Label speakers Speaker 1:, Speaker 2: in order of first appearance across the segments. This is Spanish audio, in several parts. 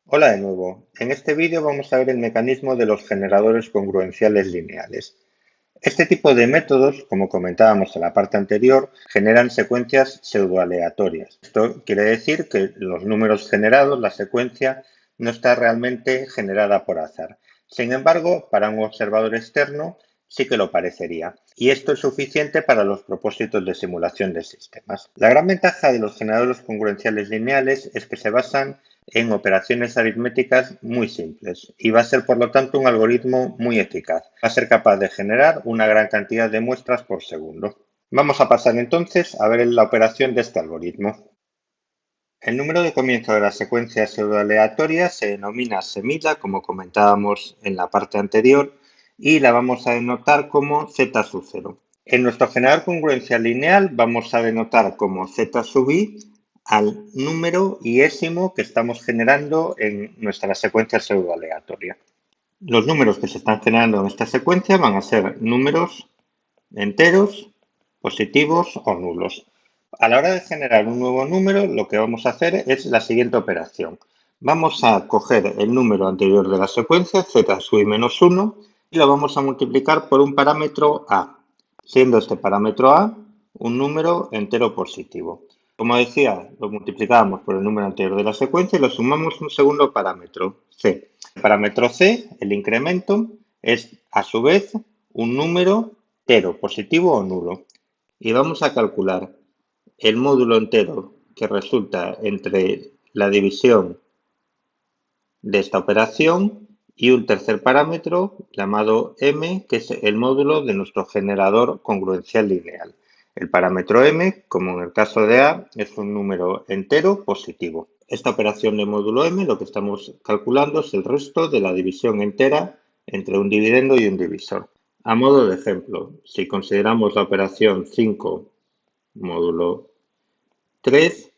Speaker 1: Hola de nuevo. En este vídeo vamos a ver el mecanismo de los generadores congruenciales lineales. Este tipo de métodos, como comentábamos en la parte anterior, generan secuencias pseudoaleatorias. Esto quiere decir que los números generados, la secuencia, no está realmente generada por azar. Sin embargo, para un observador externo sí que lo parecería. Y esto es suficiente para los propósitos de simulación de sistemas. La gran ventaja de los generadores congruenciales lineales es que se basan en operaciones aritméticas muy simples y va a ser por lo tanto un algoritmo muy eficaz. Va a ser capaz de generar una gran cantidad de muestras por segundo. Vamos a pasar entonces a ver la operación de este algoritmo. El número de comienzo de la secuencia pseudoaleatoria se denomina semilla, como comentábamos en la parte anterior, y la vamos a denotar como z sub 0. En nuestro generador congruencia lineal vamos a denotar como z sub i al número iésimo que estamos generando en nuestra secuencia pseudoaleatoria. Los números que se están generando en esta secuencia van a ser números enteros, positivos o nulos. A la hora de generar un nuevo número, lo que vamos a hacer es la siguiente operación. Vamos a coger el número anterior de la secuencia, z sub i menos 1, y lo vamos a multiplicar por un parámetro a, siendo este parámetro a un número entero positivo. Como decía, lo multiplicábamos por el número anterior de la secuencia y lo sumamos un segundo parámetro, c. El parámetro c, el incremento, es a su vez un número entero, positivo o nulo. Y vamos a calcular el módulo entero que resulta entre la división de esta operación y un tercer parámetro llamado m, que es el módulo de nuestro generador congruencial lineal. El parámetro m, como en el caso de A, es un número entero positivo. Esta operación de módulo m lo que estamos calculando es el resto de la división entera entre un dividendo y un divisor. A modo de ejemplo, si consideramos la operación 5 módulo 3,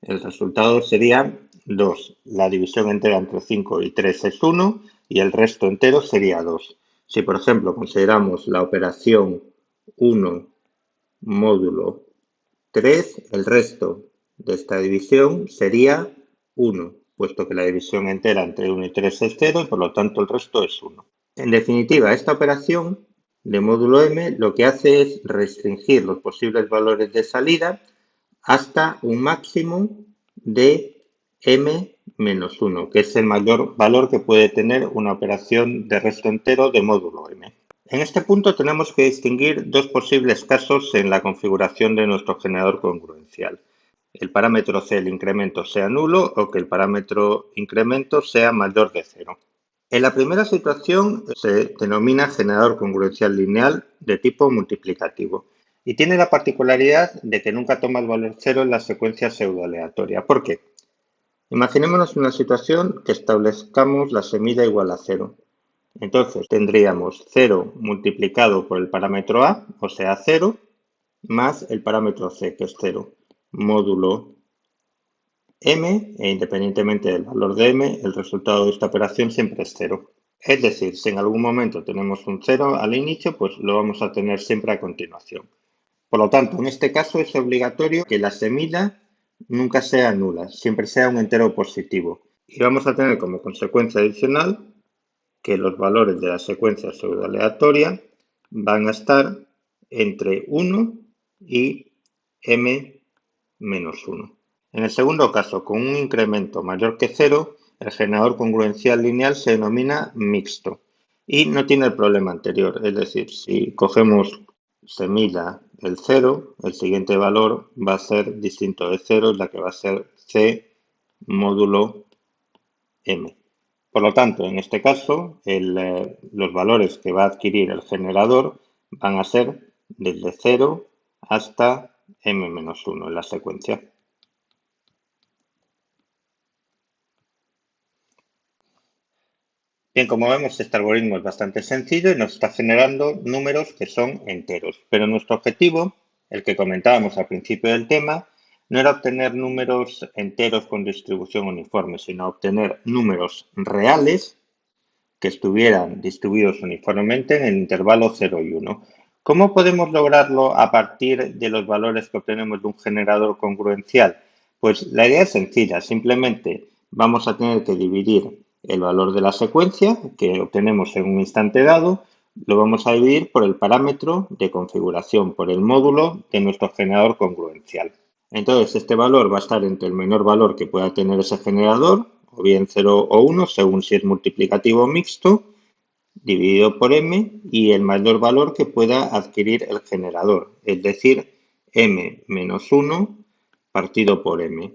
Speaker 1: el resultado sería 2. La división entera entre 5 y 3 es 1 y el resto entero sería 2. Si, por ejemplo, consideramos la operación 1 módulo 3, el resto de esta división sería 1, puesto que la división entera entre 1 y 3 es 0 y por lo tanto el resto es 1. En definitiva, esta operación de módulo m lo que hace es restringir los posibles valores de salida hasta un máximo de m menos 1, que es el mayor valor que puede tener una operación de resto entero de módulo m. En este punto tenemos que distinguir dos posibles casos en la configuración de nuestro generador congruencial. El parámetro c, el incremento, sea nulo o que el parámetro incremento sea mayor de 0. En la primera situación se denomina generador congruencial lineal de tipo multiplicativo y tiene la particularidad de que nunca toma el valor 0 en la secuencia pseudoaleatoria. ¿Por qué? Imaginémonos una situación que establezcamos la semilla igual a 0. Entonces tendríamos 0 multiplicado por el parámetro a, o sea 0, más el parámetro c, que es 0, módulo m, e independientemente del valor de m, el resultado de esta operación siempre es 0. Es decir, si en algún momento tenemos un 0 al inicio, pues lo vamos a tener siempre a continuación. Por lo tanto, en este caso es obligatorio que la semilla nunca sea nula, siempre sea un entero positivo. Y vamos a tener como consecuencia adicional que los valores de la secuencia pseudoaleatoria van a estar entre 1 y m menos 1. En el segundo caso, con un incremento mayor que 0, el generador congruencial lineal se denomina mixto y no tiene el problema anterior. Es decir, si cogemos semilla el 0, el siguiente valor va a ser distinto de 0, la que va a ser c módulo m. Por lo tanto, en este caso, los valores que va a adquirir el generador van a ser desde 0 hasta m-1 en la secuencia. Bien, como vemos, este algoritmo es bastante sencillo y nos está generando números que son enteros. Pero nuestro objetivo, el que comentábamos al principio del tema, no era obtener números enteros con distribución uniforme, sino obtener números reales que estuvieran distribuidos uniformemente en el intervalo 0 y 1. ¿Cómo podemos lograrlo a partir de los valores que obtenemos de un generador congruencial? Pues la idea es sencilla, simplemente vamos a tener que dividir el valor de la secuencia que obtenemos en un instante dado, lo vamos a dividir por el parámetro de configuración, por el módulo de nuestro generador congruencial. Entonces, este valor va a estar entre el menor valor que pueda tener ese generador, o bien 0 o 1, según si es multiplicativo o mixto, dividido por m, y el mayor valor que pueda adquirir el generador, es decir, m menos 1 partido por m.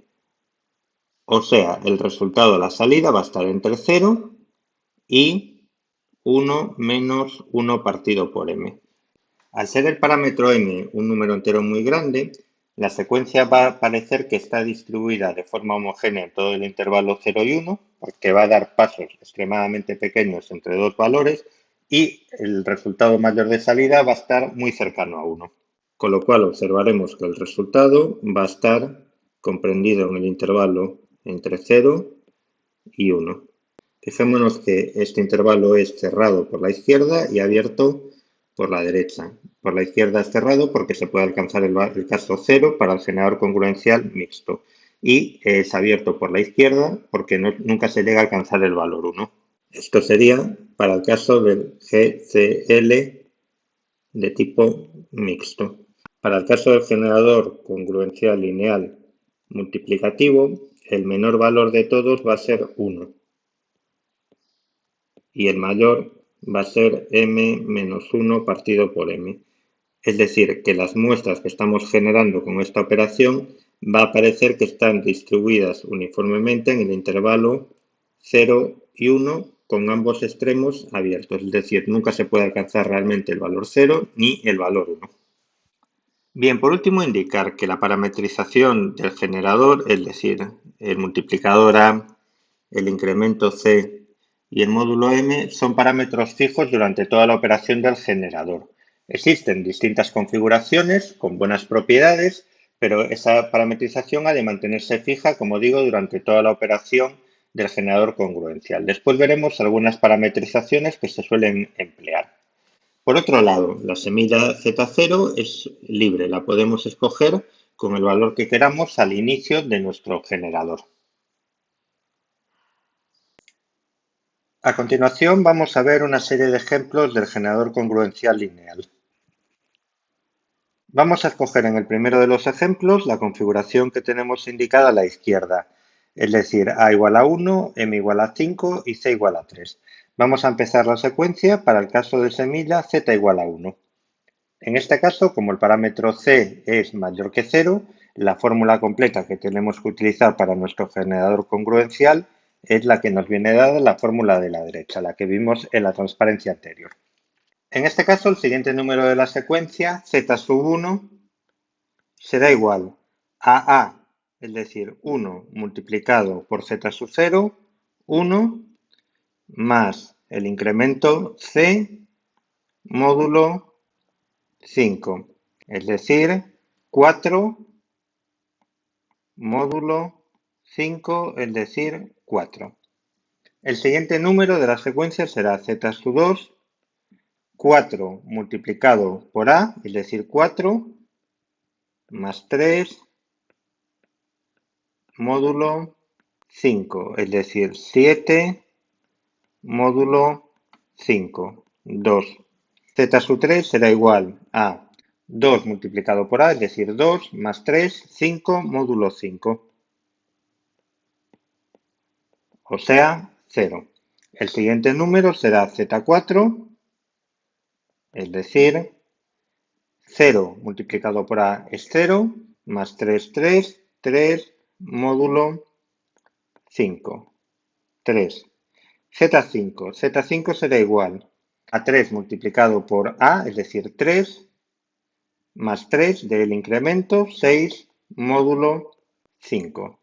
Speaker 1: O sea, el resultado de la salida va a estar entre 0 y 1 menos 1 partido por m. Al ser el parámetro m un número entero muy grande, la secuencia va a parecer que está distribuida de forma homogénea en todo el intervalo 0 y 1, porque va a dar pasos extremadamente pequeños entre dos valores y el resultado mayor de salida va a estar muy cercano a 1. Con lo cual observaremos que el resultado va a estar comprendido en el intervalo entre 0 y 1. Fijémonos que este intervalo es cerrado por la izquierda y abierto por la derecha. Por la izquierda es cerrado porque se puede alcanzar el caso 0 para el generador congruencial mixto. Y es abierto por la izquierda porque nunca se llega a alcanzar el valor 1. Esto sería para el caso del GCL de tipo mixto. Para el caso del generador congruencial lineal multiplicativo, el menor valor de todos va a ser 1. Y el mayor va a ser m menos 1 partido por m. Es decir, que las muestras que estamos generando con esta operación va a parecer que están distribuidas uniformemente en el intervalo 0 y 1 con ambos extremos abiertos. Es decir, nunca se puede alcanzar realmente el valor 0 ni el valor 1. Bien, por último, indicar que la parametrización del generador, es decir, el multiplicador A, el incremento C y el módulo M, son parámetros fijos durante toda la operación del generador. Existen distintas configuraciones con buenas propiedades, pero esa parametrización ha de mantenerse fija, como digo, durante toda la operación del generador congruencial. Después veremos algunas parametrizaciones que se suelen emplear. Por otro lado, la semilla Z0 es libre, la podemos escoger con el valor que queramos al inicio de nuestro generador. A continuación vamos a ver una serie de ejemplos del generador congruencial lineal. Vamos a escoger en el primero de los ejemplos la configuración que tenemos indicada a la izquierda, es decir, A igual a 1, M igual a 5 y C igual a 3. Vamos a empezar la secuencia para el caso de semilla Z igual a 1. En este caso, como el parámetro C es mayor que 0, la fórmula completa que tenemos que utilizar para nuestro generador congruencial es la que nos viene dada, la fórmula de la derecha, la que vimos en la transparencia anterior. En este caso, el siguiente número de la secuencia, z sub 1, será igual a A, es decir, 1 multiplicado por z sub 0, 1, más el incremento C módulo 5, es decir, 4 módulo 5, es decir, 4. El siguiente número de la secuencia será z sub 2, 4 multiplicado por A, es decir, 4, más 3 módulo 5, es decir, 7 módulo 5, 2. Z sub 3 será igual a 2 multiplicado por A, es decir, 2 más 3, 5 módulo 5. O sea, 0. El siguiente número será Z4, es decir, 0 multiplicado por A es 0, más 3, 3, 3 módulo 5, 3. Z5 será igual a 3 multiplicado por A, es decir, 3, más 3 del incremento, 6 módulo 5.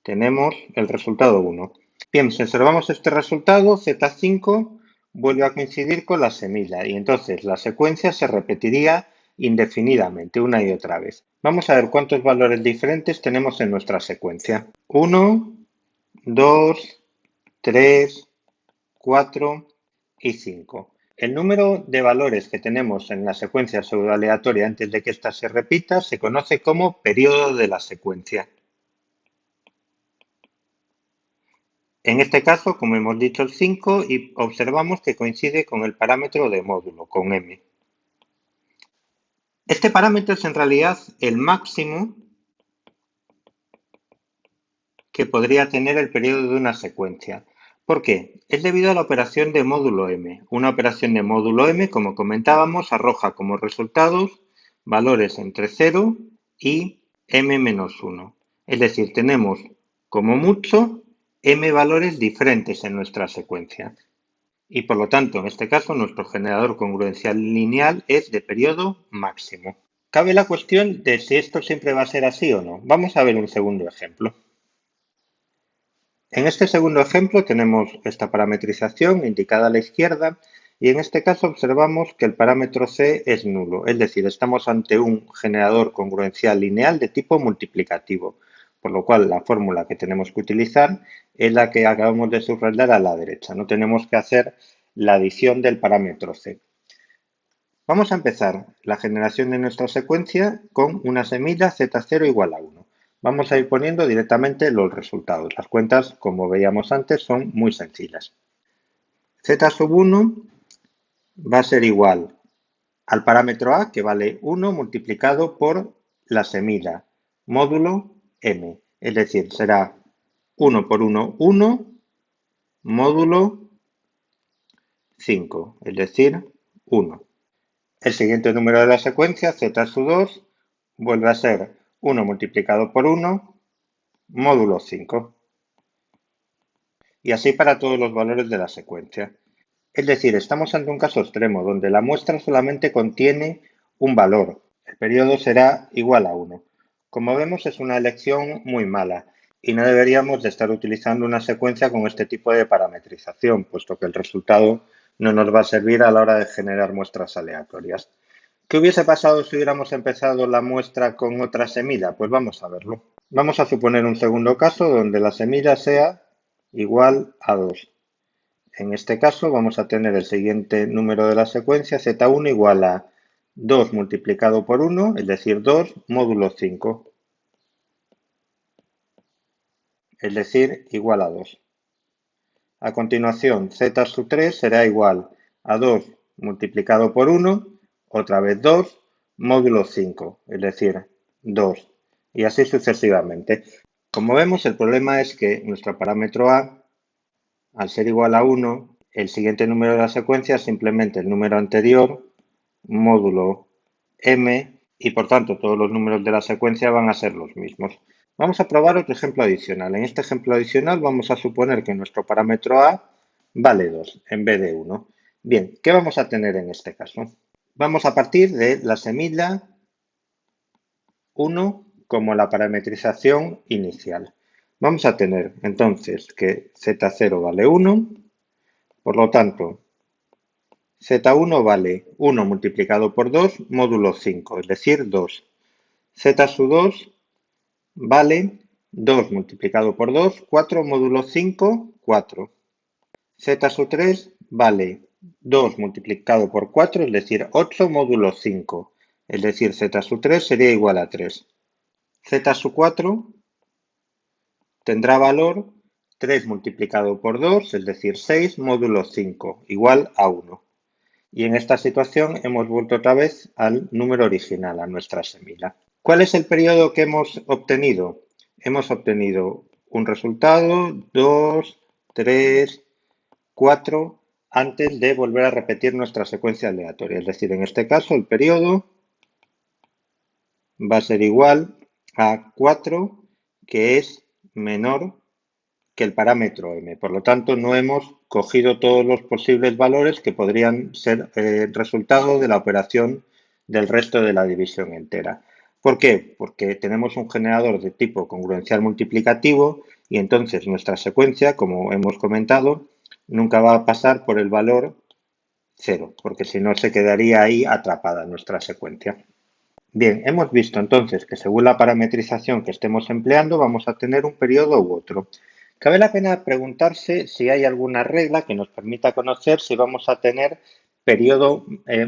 Speaker 1: Tenemos el resultado 1. Bien, si observamos este resultado, Z5 vuelve a coincidir con la semilla y entonces la secuencia se repetiría indefinidamente una y otra vez. Vamos a ver cuántos valores diferentes tenemos en nuestra secuencia. 1, 2, 3, 4 y 5. El número de valores que tenemos en la secuencia pseudoaleatoria antes de que ésta se repita se conoce como periodo de la secuencia. En este caso, como hemos dicho, el 5 y observamos que coincide con el parámetro de módulo, con m. Este parámetro es en realidad el máximo que podría tener el periodo de una secuencia. ¿Por qué? Es debido a la operación de módulo m. Una operación de módulo m, como comentábamos, arroja como resultados valores entre 0 y m-1. Es decir, tenemos como mucho m valores diferentes en nuestra secuencia. Y por lo tanto, en este caso, nuestro generador congruencial lineal es de periodo máximo. Cabe la cuestión de si esto siempre va a ser así o no. Vamos a ver un segundo ejemplo. En este segundo ejemplo tenemos esta parametrización indicada a la izquierda y en este caso observamos que el parámetro C es nulo, es decir, estamos ante un generador congruencial lineal de tipo multiplicativo, por lo cual la fórmula que tenemos que utilizar es la que acabamos de subrayar a la derecha, no tenemos que hacer la adición del parámetro C. Vamos a empezar la generación de nuestra secuencia con una semilla Z0 igual a 1. Vamos a ir poniendo directamente los resultados. Las cuentas, como veíamos antes, son muy sencillas. Z sub 1 va a ser igual al parámetro A, que vale 1 multiplicado por la semilla, módulo m. Es decir, será 1 por 1, 1, módulo 5, es decir, 1. El siguiente número de la secuencia, z sub 2, vuelve a ser 1 multiplicado por 1, módulo 5. Y así para todos los valores de la secuencia. Es decir, estamos ante un caso extremo donde la muestra solamente contiene un valor. El periodo será igual a 1. Como vemos, es una elección muy mala y no deberíamos de estar utilizando una secuencia con este tipo de parametrización, puesto que el resultado no nos va a servir a la hora de generar muestras aleatorias. ¿Qué hubiese pasado si hubiéramos empezado la muestra con otra semilla? Pues vamos a verlo. Vamos a suponer un segundo caso donde la semilla sea igual a 2. En este caso vamos a tener el siguiente número de la secuencia, z1 igual a 2 multiplicado por 1, es decir, 2 módulo 5, es decir, igual a 2. A continuación, z sub 3 será igual a 2 multiplicado por 1, otra vez 2, módulo 5, es decir, 2, y así sucesivamente. Como vemos, el problema es que nuestro parámetro A, al ser igual a 1, el siguiente número de la secuencia es simplemente el número anterior, módulo m, y por tanto todos los números de la secuencia van a ser los mismos. Vamos a probar otro ejemplo adicional. En este ejemplo adicional vamos a suponer que nuestro parámetro A vale 2 en vez de 1. Bien, ¿qué vamos a tener en este caso? Vamos a partir de la semilla 1 como la parametrización inicial. Vamos a tener entonces que Z0 vale 1, por lo tanto Z1 vale 1 multiplicado por 2 módulo 5, es decir, 2. Z sub 2 vale 2 multiplicado por 2, 4 módulo 5, 4. Z sub 3 vale 2 multiplicado por 4, es decir, 8 módulo 5. Es decir, Z sub 3 sería igual a 3. Z sub 4 tendrá valor 3 multiplicado por 2, es decir, 6 módulo 5, igual a 1. Y en esta situación hemos vuelto otra vez al número original, a nuestra semilla. ¿Cuál es el periodo que hemos obtenido? Hemos obtenido un resultado, 2, 3, 4, antes de volver a repetir nuestra secuencia aleatoria. Es decir, en este caso el periodo va a ser igual a 4, que es menor que el parámetro m. Por lo tanto, no hemos cogido todos los posibles valores que podrían ser resultado de la operación del resto de la división entera. ¿Por qué? Porque tenemos un generador de tipo congruencial multiplicativo y entonces nuestra secuencia, como hemos comentado, nunca va a pasar por el valor 0, porque si no se quedaría ahí atrapada nuestra secuencia. Bien, hemos visto entonces que según la parametrización que estemos empleando vamos a tener un periodo u otro. Cabe la pena preguntarse si hay alguna regla que nos permita conocer si vamos a tener periodo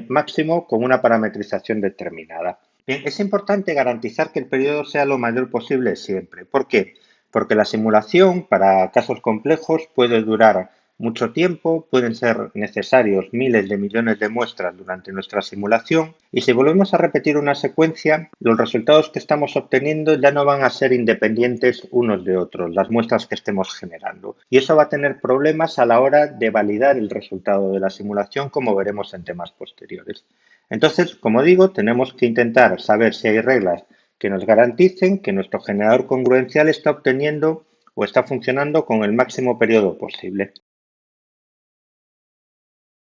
Speaker 1: máximo con una parametrización determinada. Bien, es importante garantizar que el periodo sea lo mayor posible siempre. ¿Por qué? porque la simulación para casos complejos puede durar mucho tiempo, pueden ser necesarios miles de millones de muestras durante nuestra simulación y si volvemos a repetir una secuencia, los resultados que estamos obteniendo ya no van a ser independientes unos de otros, las muestras que estemos generando. Y eso va a tener problemas a la hora de validar el resultado de la simulación, como veremos en temas posteriores. Entonces, como digo, tenemos que intentar saber si hay reglas que nos garanticen que nuestro generador congruencial está obteniendo o está funcionando con el máximo periodo posible.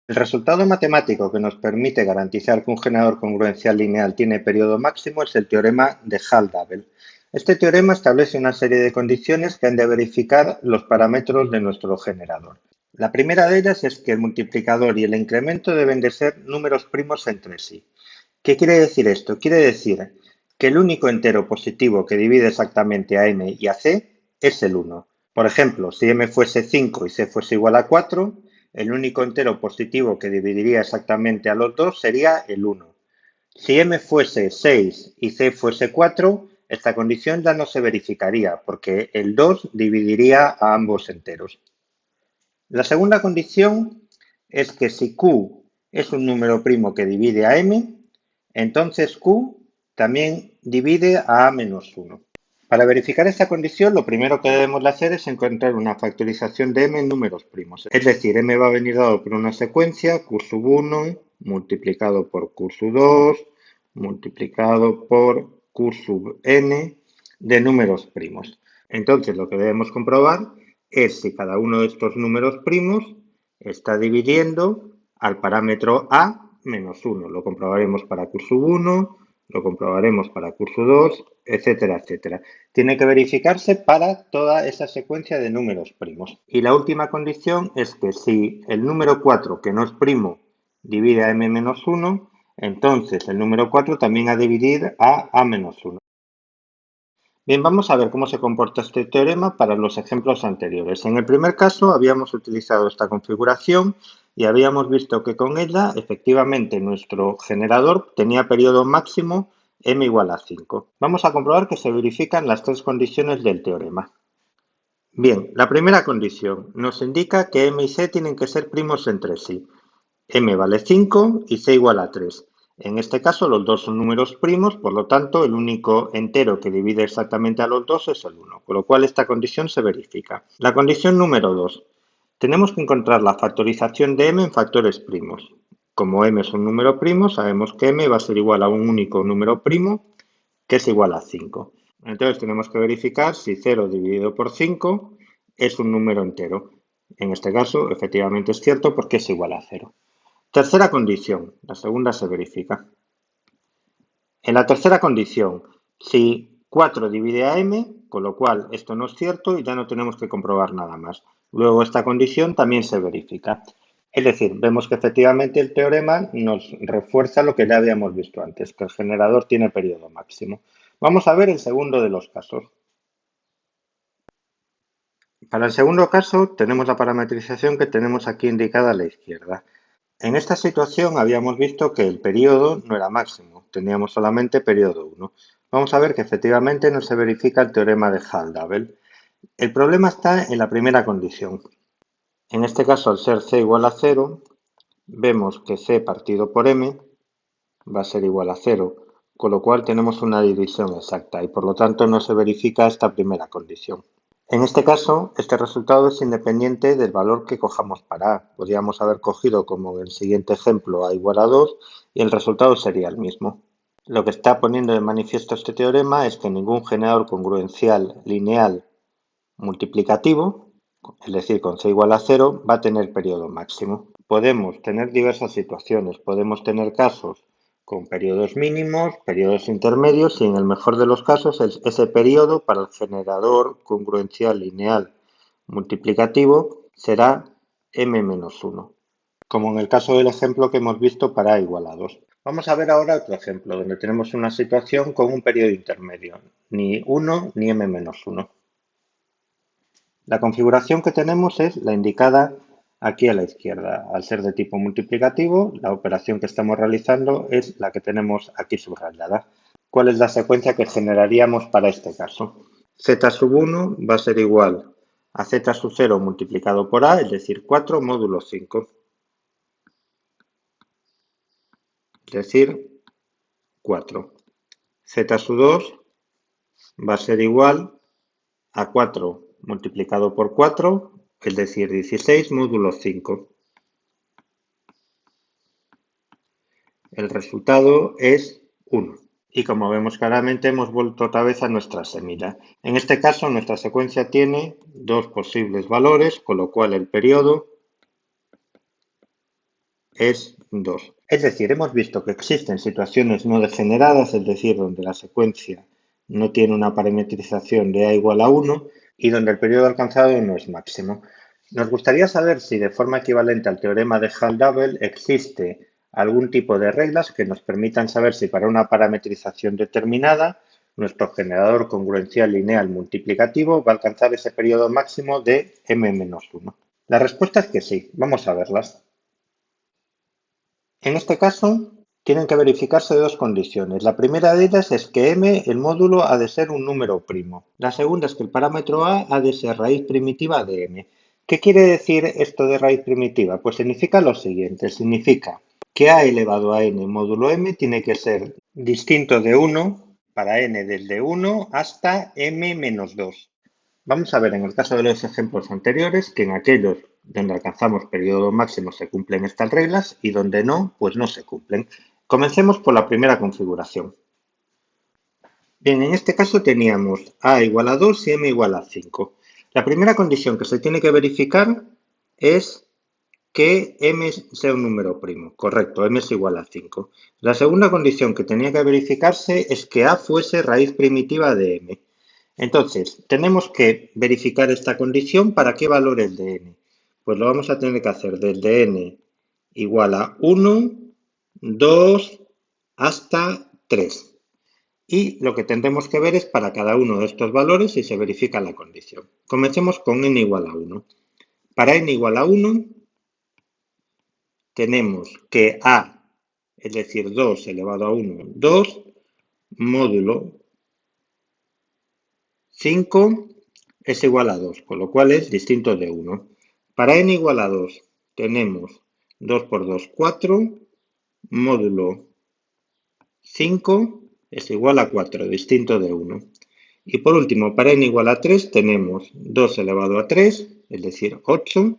Speaker 1: El resultado matemático que nos permite garantizar que un generador congruencial lineal tiene periodo máximo es el teorema de Hall-Double. Este teorema establece una serie de condiciones que han de verificar los parámetros de nuestro generador. La primera de ellas es que el multiplicador y el incremento deben de ser números primos entre sí. ¿Qué quiere decir esto? Quiere decir que el único entero positivo que divide exactamente a m y a c es el 1. Por ejemplo, si m fuese 5 y c fuese igual a 4, el único entero positivo que dividiría exactamente a los dos sería el 1. Si m fuese 6 y c fuese 4, esta condición ya no se verificaría porque el 2 dividiría a ambos enteros. La segunda condición es que si q es un número primo que divide a m, entonces q también divide a a-1. Para verificar esta condición, lo primero que debemos hacer es encontrar una factorización de m en números primos. Es decir, m va a venir dado por una secuencia q1 multiplicado por q2 multiplicado por q(n) de números primos. Entonces, lo que debemos comprobar es si cada uno de estos números primos está dividiendo al parámetro a-1. Lo comprobaremos para q1, lo comprobaremos para q2, etcétera, etcétera. Tiene que verificarse para toda esa secuencia de números primos. Y la última condición es que si el número 4, que no es primo, divide a m-1, entonces el número 4 también ha de dividir a a-1. Bien, vamos a ver cómo se comporta este teorema para los ejemplos anteriores. En el primer caso habíamos utilizado esta configuración y habíamos visto que con ella efectivamente nuestro generador tenía periodo máximo m igual a 5. Vamos a comprobar que se verifican las tres condiciones del teorema. Bien, la primera condición nos indica que m y c tienen que ser primos entre sí. M vale 5 y c igual a 3. En este caso los dos son números primos, por lo tanto el único entero que divide exactamente a los dos es el 1, con lo cual esta condición se verifica. La condición número 2. Tenemos que encontrar la factorización de m en factores primos. Como m es un número primo, sabemos que m va a ser igual a un único número primo que es igual a 5. Entonces tenemos que verificar si 0 dividido por 5 es un número entero. En este caso, efectivamente es cierto porque es igual a 0. Tercera condición, la segunda se verifica. En la tercera condición, si 4 divide a m, con lo cual esto no es cierto y ya no tenemos que comprobar nada más. Luego esta condición también se verifica. Es decir, vemos que efectivamente el teorema nos refuerza lo que ya habíamos visto antes, que el generador tiene periodo máximo. Vamos a ver el segundo de los casos. Para el segundo caso tenemos la parametrización que tenemos aquí indicada a la izquierda. En esta situación habíamos visto que el periodo no era máximo, teníamos solamente periodo 1. Vamos a ver que efectivamente no se verifica el teorema de Hall-Double. El problema está en la primera condición. En este caso, al ser c igual a 0, vemos que c partido por m va a ser igual a 0, con lo cual tenemos una división exacta y por lo tanto no se verifica esta primera condición. En este caso, este resultado es independiente del valor que cojamos para A. Podríamos haber cogido, como en el siguiente ejemplo, A igual a 2 y el resultado sería el mismo. Lo que está poniendo de manifiesto este teorema es que ningún generador congruencial lineal multiplicativo, es decir, con c igual a 0, va a tener periodo máximo. Podemos tener diversas situaciones, podemos tener casos con periodos mínimos, periodos intermedios y en el mejor de los casos ese periodo para el generador congruencial lineal multiplicativo será m-1, como en el caso del ejemplo que hemos visto para a igual a 2. Vamos a ver ahora otro ejemplo donde tenemos una situación con un periodo intermedio, ni 1 ni m-1. La configuración que tenemos es la indicada aquí a la izquierda. Al ser de tipo multiplicativo, la operación que estamos realizando es la que tenemos aquí subrayada. ¿Cuál es la secuencia que generaríamos para este caso? Z sub 1 va a ser igual a Z sub 0 multiplicado por A, es decir, 4 módulo 5. Es decir, 4. Z sub 2 va a ser igual a 4 multiplicado por 4, es decir, 16 módulo 5. El resultado es 1. Y como vemos claramente, hemos vuelto otra vez a nuestra semilla. En este caso, nuestra secuencia tiene dos posibles valores, con lo cual el periodo es 2. Es decir, hemos visto que existen situaciones no degeneradas, es decir, donde la secuencia no tiene una parametrización de A igual a 1 y donde el periodo alcanzado no es máximo. Nos gustaría saber si de forma equivalente al teorema de Hall-Double existe algún tipo de reglas que nos permitan saber si para una parametrización determinada nuestro generador congruencial lineal multiplicativo va a alcanzar ese periodo máximo de m-1. La respuesta es que sí. Vamos a verlas. En este caso, tienen que verificarse dos condiciones. La primera de ellas es que m, el módulo, ha de ser un número primo. La segunda es que el parámetro a ha de ser raíz primitiva de m. ¿Qué quiere decir esto de raíz primitiva? Pues significa lo siguiente, significa que a elevado a n módulo m tiene que ser distinto de 1 para n desde 1 hasta m menos 2. Vamos a ver en el caso de los ejemplos anteriores que en aquellos donde alcanzamos periodo máximo se cumplen estas reglas y donde no, pues no se cumplen. Comencemos por la primera configuración. Bien, en este caso teníamos a igual a 2 y m igual a 5. La primera condición que se tiene que verificar es que m sea un número primo. Correcto, m es igual a 5. La segunda condición que tenía que verificarse es que a fuese raíz primitiva de m. Entonces, tenemos que verificar esta condición para qué valores de n. Pues lo vamos a tener que hacer desde n igual a 1, 2 hasta 3. Y lo que tendremos que ver es para cada uno de estos valores si se verifica la condición. Comencemos con n igual a 1. Para n igual a 1 tenemos que a, es decir, 2 elevado a 1, 2, módulo 5 es igual a 2, con lo cual es distinto de 1. Para n igual a 2 tenemos 2 por 2, 4, módulo 5 es igual a 4, distinto de 1. Y por último, para n igual a 3 tenemos 2 elevado a 3, es decir, 8,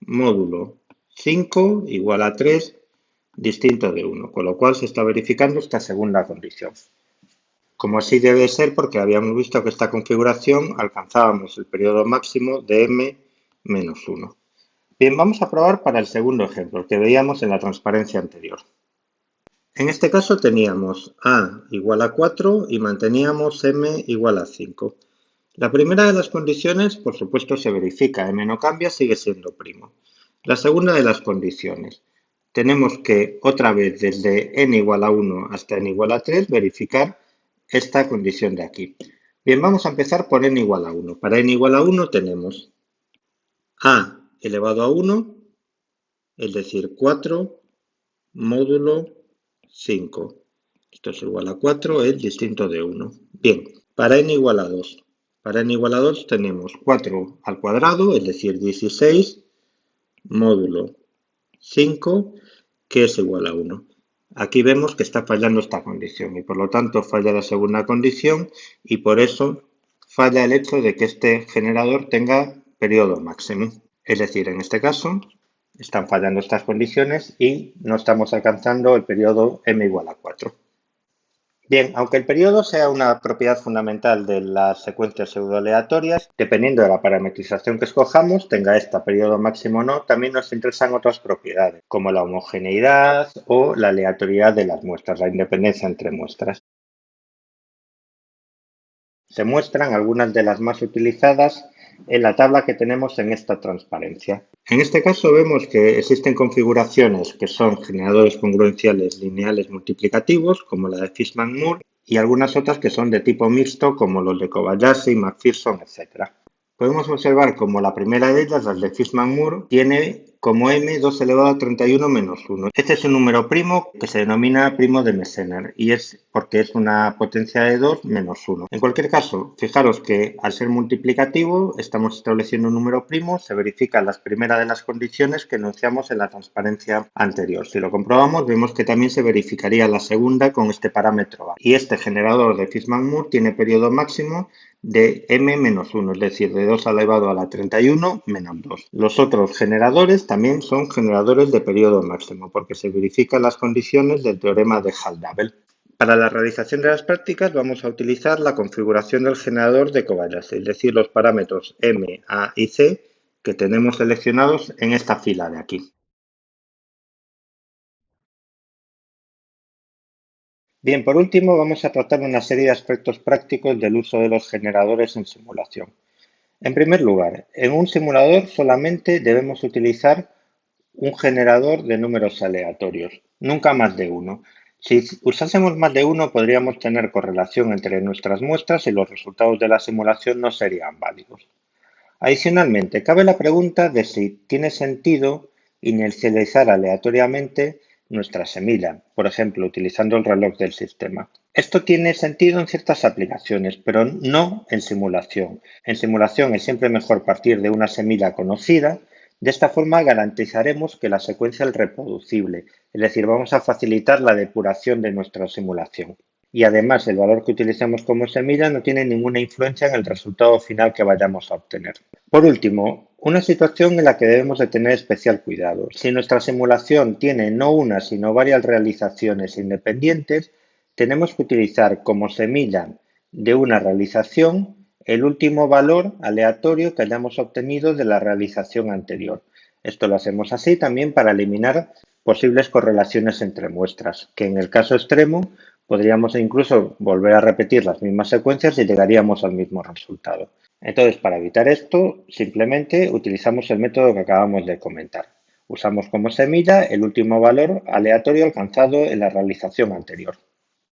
Speaker 1: módulo 5 igual a 3, distinto de 1, con lo cual se está verificando esta segunda condición. Como así debe ser porque habíamos visto que esta configuración alcanzábamos el periodo máximo de m menos 1. Bien, vamos a probar para el segundo ejemplo que veíamos en la transparencia anterior. En este caso teníamos a igual a 4 y manteníamos m igual a 5. La primera de las condiciones, por supuesto, se verifica, m no cambia, sigue siendo primo. La segunda de las condiciones, tenemos que otra vez desde n igual a 1 hasta n igual a 3 verificar esta condición de aquí. Bien, vamos a empezar por n igual a 1. Para n igual a 1 tenemos a elevado a 1, es decir, 4, módulo 5. Esto es igual a 4, es distinto de 1. Bien, para n igual a 2. Para n igual a 2 tenemos 4 al cuadrado, es decir, 16, módulo 5, que es igual a 1. Aquí vemos que está fallando esta condición y por lo tanto falla la segunda condición y por eso falla el hecho de que este generador tenga periodo máximo. Es decir, en este caso están fallando estas condiciones y no estamos alcanzando el periodo m igual a 4. Bien, aunque el periodo sea una propiedad fundamental de las secuencias pseudoaleatorias, dependiendo de la parametrización que escojamos, tenga esta periodo máximo o no, también nos interesan otras propiedades, como la homogeneidad o la aleatoriedad de las muestras, la independencia entre muestras. Se muestran algunas de las más utilizadas en la tabla que tenemos en esta transparencia. En este caso vemos que existen configuraciones que son generadores congruenciales lineales multiplicativos, como la de Fishman-Moore, y algunas otras que son de tipo mixto, como los de Kobayashi, McPherson, etc. Podemos observar como la primera de ellas, las de Fishman-Moore, tiene como m 2 elevado a 31 menos 1. Este es un número primo que se denomina primo de Meissner y es porque es una potencia de 2 menos 1. En cualquier caso, fijaros que al ser multiplicativo estamos estableciendo un número primo, se verifican las primeras de las condiciones que enunciamos en la transparencia anterior. Si lo comprobamos, vemos que también se verificaría la segunda con este parámetro A. Y este generador de Fishman-Moore tiene periodo máximo de m-1, es decir, de 2 elevado a la 31 menos 2. Los otros generadores también son generadores de periodo máximo, porque se verifican las condiciones del teorema de Hall-Double. Para la realización de las prácticas vamos a utilizar la configuración del generador de Kobayashi, es decir, los parámetros m, a y c que tenemos seleccionados en esta fila de aquí. Bien, por último vamos a tratar una serie de aspectos prácticos del uso de los generadores en simulación. En primer lugar, en un simulador solamente debemos utilizar un generador de números aleatorios, nunca más de uno. Si usásemos más de uno, podríamos tener correlación entre nuestras muestras y los resultados de la simulación no serían válidos. Adicionalmente, cabe la pregunta de si tiene sentido inicializar aleatoriamente nuestra semilla, por ejemplo, utilizando el reloj del sistema. Esto tiene sentido en ciertas aplicaciones, pero no en simulación. En simulación es siempre mejor partir de una semilla conocida. De esta forma garantizaremos que la secuencia es reproducible, es decir, vamos a facilitar la depuración de nuestra simulación. Y además el valor que utilicemos como semilla no tiene ninguna influencia en el resultado final que vayamos a obtener. Por último, una situación en la que debemos de tener especial cuidado. Si nuestra simulación tiene no una sino varias realizaciones independientes, tenemos que utilizar como semilla de una realización el último valor aleatorio que hayamos obtenido de la realización anterior. Esto lo hacemos así también para eliminar posibles correlaciones entre muestras, que en el caso extremo podríamos incluso volver a repetir las mismas secuencias y llegaríamos al mismo resultado. Entonces, para evitar esto, simplemente utilizamos el método que acabamos de comentar. Usamos como semilla el último valor aleatorio alcanzado en la realización anterior.